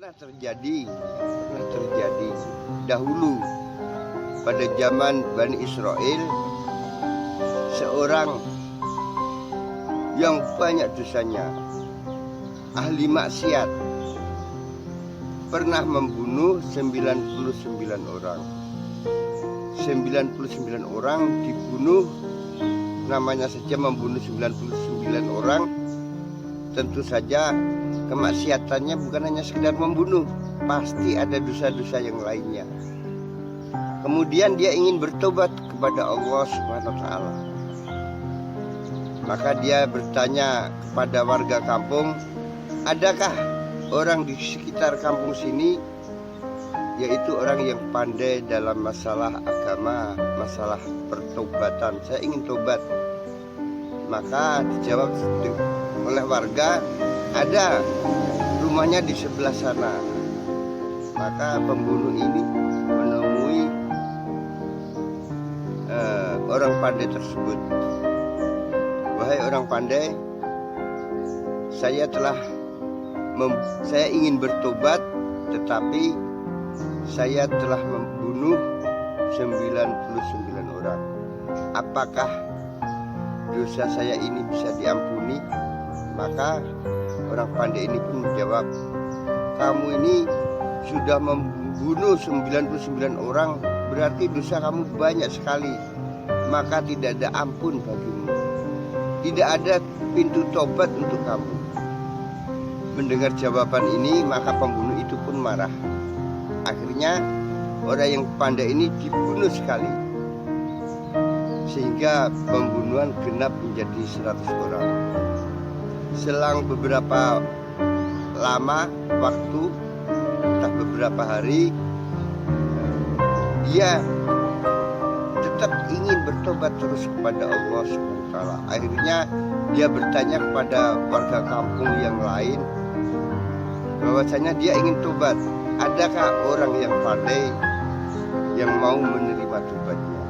Pernah terjadi dahulu pada zaman Bani Israel, seorang yang banyak dosanya, ahli maksiat, pernah membunuh 99 orang. 99 orang dibunuh, namanya saja membunuh 99 orang. Tentu saja kemaksiatannya bukan hanya sekedar membunuh, pasti ada dosa-dosa yang lainnya. Kemudian dia ingin bertobat kepada Allah Subhanahu wa Ta'ala. Maka dia bertanya kepada warga kampung, adakah orang di sekitar kampung sini, yaitu orang yang pandai dalam masalah agama, masalah pertobatan. Saya ingin tobat. Maka dijawab oleh warga, ada, rumahnya di sebelah sana. Maka pembunuh ini menemui orang pandai tersebut. Wahai orang pandai, saya ingin bertobat, tetapi saya telah membunuh 99 orang. Apakah dosa saya ini bisa diampuni? Maka orang pandai ini pun menjawab, kamu ini sudah membunuh 99 orang, berarti dosa kamu banyak sekali, maka tidak ada ampun bagimu, tidak ada pintu tobat untuk kamu. Mendengar jawaban ini, maka pembunuh itu pun marah. Akhirnya orang yang pandai ini dibunuh sekali, sehingga pembunuhan genap menjadi 100 orang. Selang beberapa lama waktu, entah beberapa hari, dia tetap ingin bertobat terus kepada Allah Subhanahu wa Ta'ala. Akhirnya dia bertanya kepada warga kampung yang lain bahwasanya dia ingin tobat. Adakah orang yang pandai yang mau menerima tobatnya?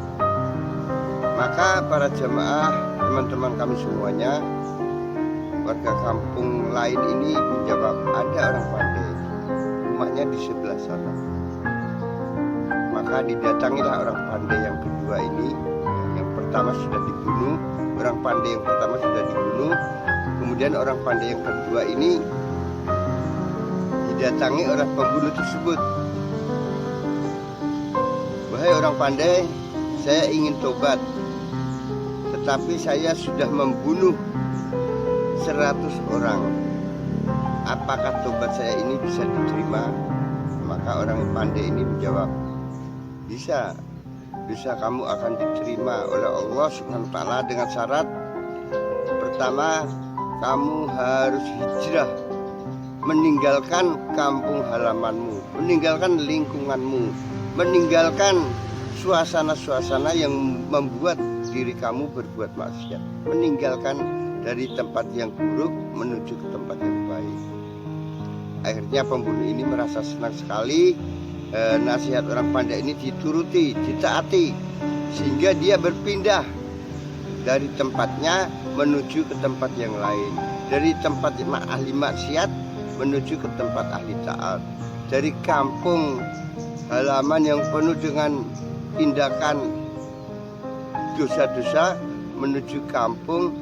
Maka para jamaah, teman-teman kami semuanya, warga kampung lain ini menjawab, ada orang pandai, rumahnya di sebelah sana. Maka didatangilah orang pandai yang kedua ini. Yang pertama sudah dibunuh, orang pandai yang pertama sudah dibunuh. Kemudian orang pandai yang kedua ini didatangi oleh pembunuh tersebut. Wahai orang pandai, saya ingin tobat, tetapi saya sudah membunuh 100 orang. Apakah tobat saya ini bisa diterima? Maka orang pandai ini menjawab, bisa kamu akan diterima oleh Allah Subhanahu wa Ta'ala dengan syarat pertama, kamu harus hijrah, meninggalkan kampung halamanmu, meninggalkan lingkunganmu, meninggalkan suasana-suasana yang membuat diri kamu berbuat maksiat, meninggalkan dari tempat yang buruk menuju ke tempat yang baik. Akhirnya pembunuh ini merasa senang sekali. Nasihat orang pandai ini dituruti, ditaati, sehingga dia berpindah dari tempatnya menuju ke tempat yang lain, dari tempat ahli maksiat menuju ke tempat ahli taat, dari kampung halaman yang penuh dengan tindakan dosa-dosa menuju kampung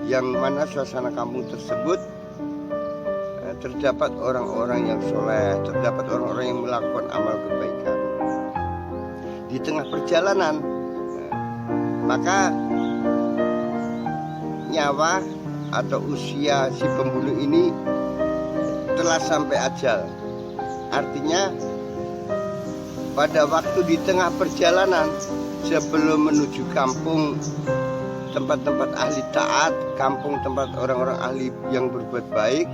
yang mana suasana kampung tersebut terdapat orang-orang yang soleh, terdapat orang-orang yang melakukan amal kebaikan. Di tengah perjalanan, maka nyawa atau usia si pembunuh ini telah sampai ajal. Artinya pada waktu di tengah perjalanan sebelum menuju kampung tempat-tempat ahli taat, kampung tempat orang-orang ahli yang berbuat baik,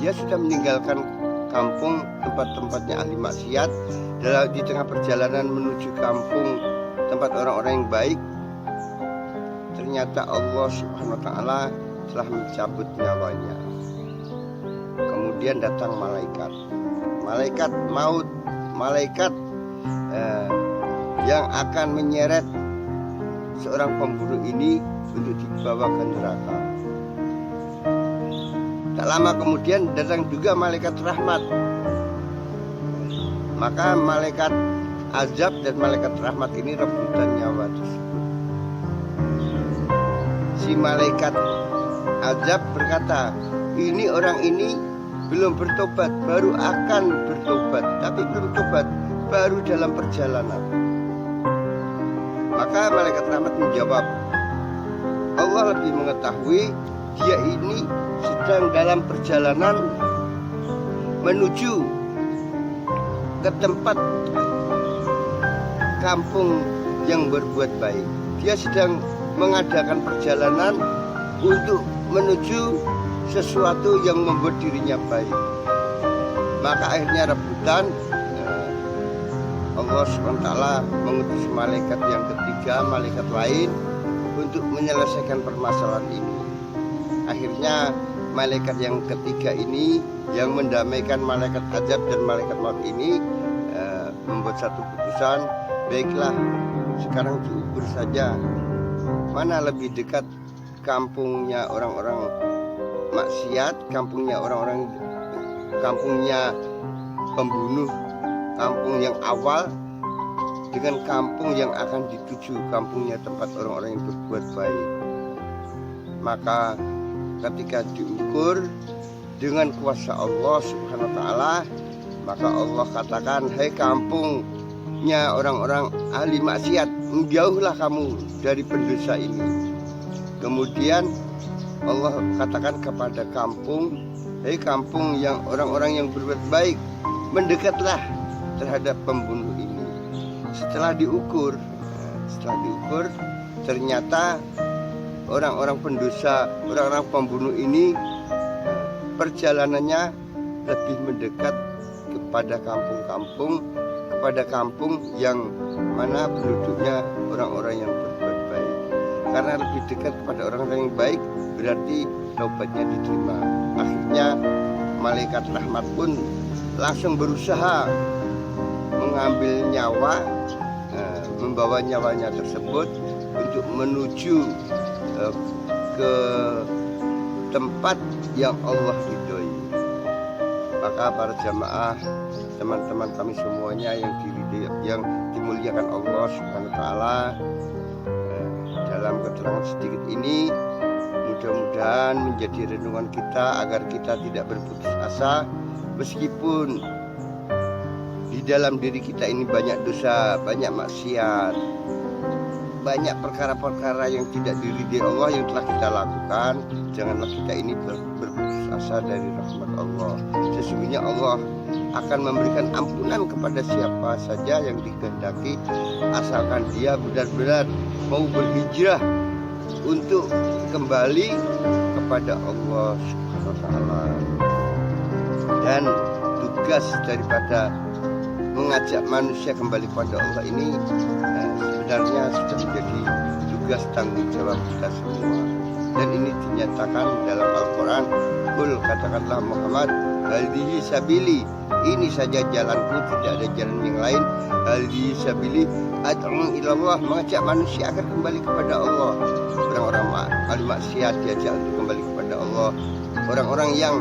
dia sudah meninggalkan kampung tempat-tempatnya ahli maksiat. Di tengah perjalanan menuju kampung tempat orang-orang yang baik, ternyata Allah Subhanahu wa Ta'ala telah mencabut nyawanya. Kemudian datang malaikat maut, malaikat yang akan menyeret seorang pembunuh ini untuk dibawa ke neraka. Tak lama kemudian datang juga malaikat rahmat Maka malaikat azab dan malaikat rahmat ini rebutan nyawa tersebut. Si malaikat azab berkata, ini orang ini belum bertobat, baru akan bertobat, tapi belum tobat, baru dalam perjalanan. Maka malaikat rahmat menjawab, Allah lebih mengetahui dia ini sedang dalam perjalanan menuju ke tempat kampung yang berbuat baik. Dia sedang mengadakan perjalanan untuk menuju sesuatu yang membuat dirinya baik. Maka akhirnya rebutan, Allah SWT mengutus malaikat yang ketiga, malaikat lain, untuk menyelesaikan permasalahan ini. Akhirnya malaikat yang ketiga ini yang mendamaikan malaikat azab dan malaikat maut ini membuat satu keputusan, baiklah sekarang diukur saja mana lebih dekat kampungnya orang-orang maksiat, kampungnya pembunuh, kampung yang awal dengan kampung yang akan dituju, kampungnya tempat orang-orang yang berbuat baik. Maka ketika diukur dengan kuasa Allah Subhanahu wa taala, maka Allah katakan, "Hai kampungnya orang-orang ahli maksiat, menjauhlah kamu dari pendosa ini." Kemudian Allah katakan kepada kampung, "Hai kampung yang orang-orang yang berbuat baik, mendekatlah terhadap pembunuh ini." Setelah diukur, ternyata orang-orang pendosa, orang-orang pembunuh ini perjalanannya lebih mendekat kepada kampung yang mana penduduknya orang-orang yang berbuat baik. Karena lebih dekat kepada orang-orang yang baik, berarti taubatnya diterima. Akhirnya malaikat rahmat pun langsung berusaha mengambil nyawa, membawa nyawanya tersebut untuk menuju ke tempat yang Allah ridhoi. Maka para jamaah, teman-teman kami semuanya yang dimuliakan Allah Subhanahu wa taala, dalam keterangan sedikit ini mudah-mudahan menjadi renungan kita agar kita tidak berputus asa meskipun di dalam diri kita ini banyak dosa, banyak maksiat, banyak perkara-perkara yang tidak diridhai Allah yang telah kita lakukan. Janganlah kita ini berputus asa dari rahmat Allah. Sesungguhnya Allah akan memberikan ampunan kepada siapa saja yang dikehendaki, asalkan dia benar-benar mau berhijrah untuk kembali kepada Allah Subhanahu wa taala. Dan tugas daripada mengajak manusia kembali kepada Allah ini sebenarnya sudah menjadi tugas tanggung jawab kita semua. Dan ini dinyatakan dalam Al-Quran. Qul, katakanlah Muhammad, hadhihi sabili, ini saja jalanku, tidak ada jalan yang lain. Hadhihi sabili ad'u ilallah, mengajak manusia agar kembali kepada Allah. Orang-orang ahli maksiat diajak untuk kembali kepada Allah. Orang-orang yang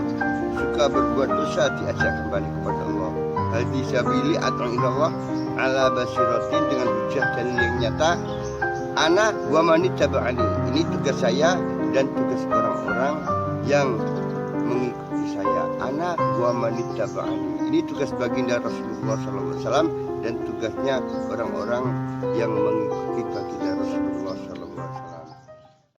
suka berbuat dosa diajak kembali kepada Allah. Hadhihi sabili ad'u ilallah ala basiratin, dengan hujah dalil yang nyata. Ana wa manittaba'ani, ini tugas saya dan tugas orang-orang yang mengikuti saya. Ana wa manittaba'ani, ini tugas baginda Rasulullah SAW dan tugasnya orang-orang yang mengikuti baginda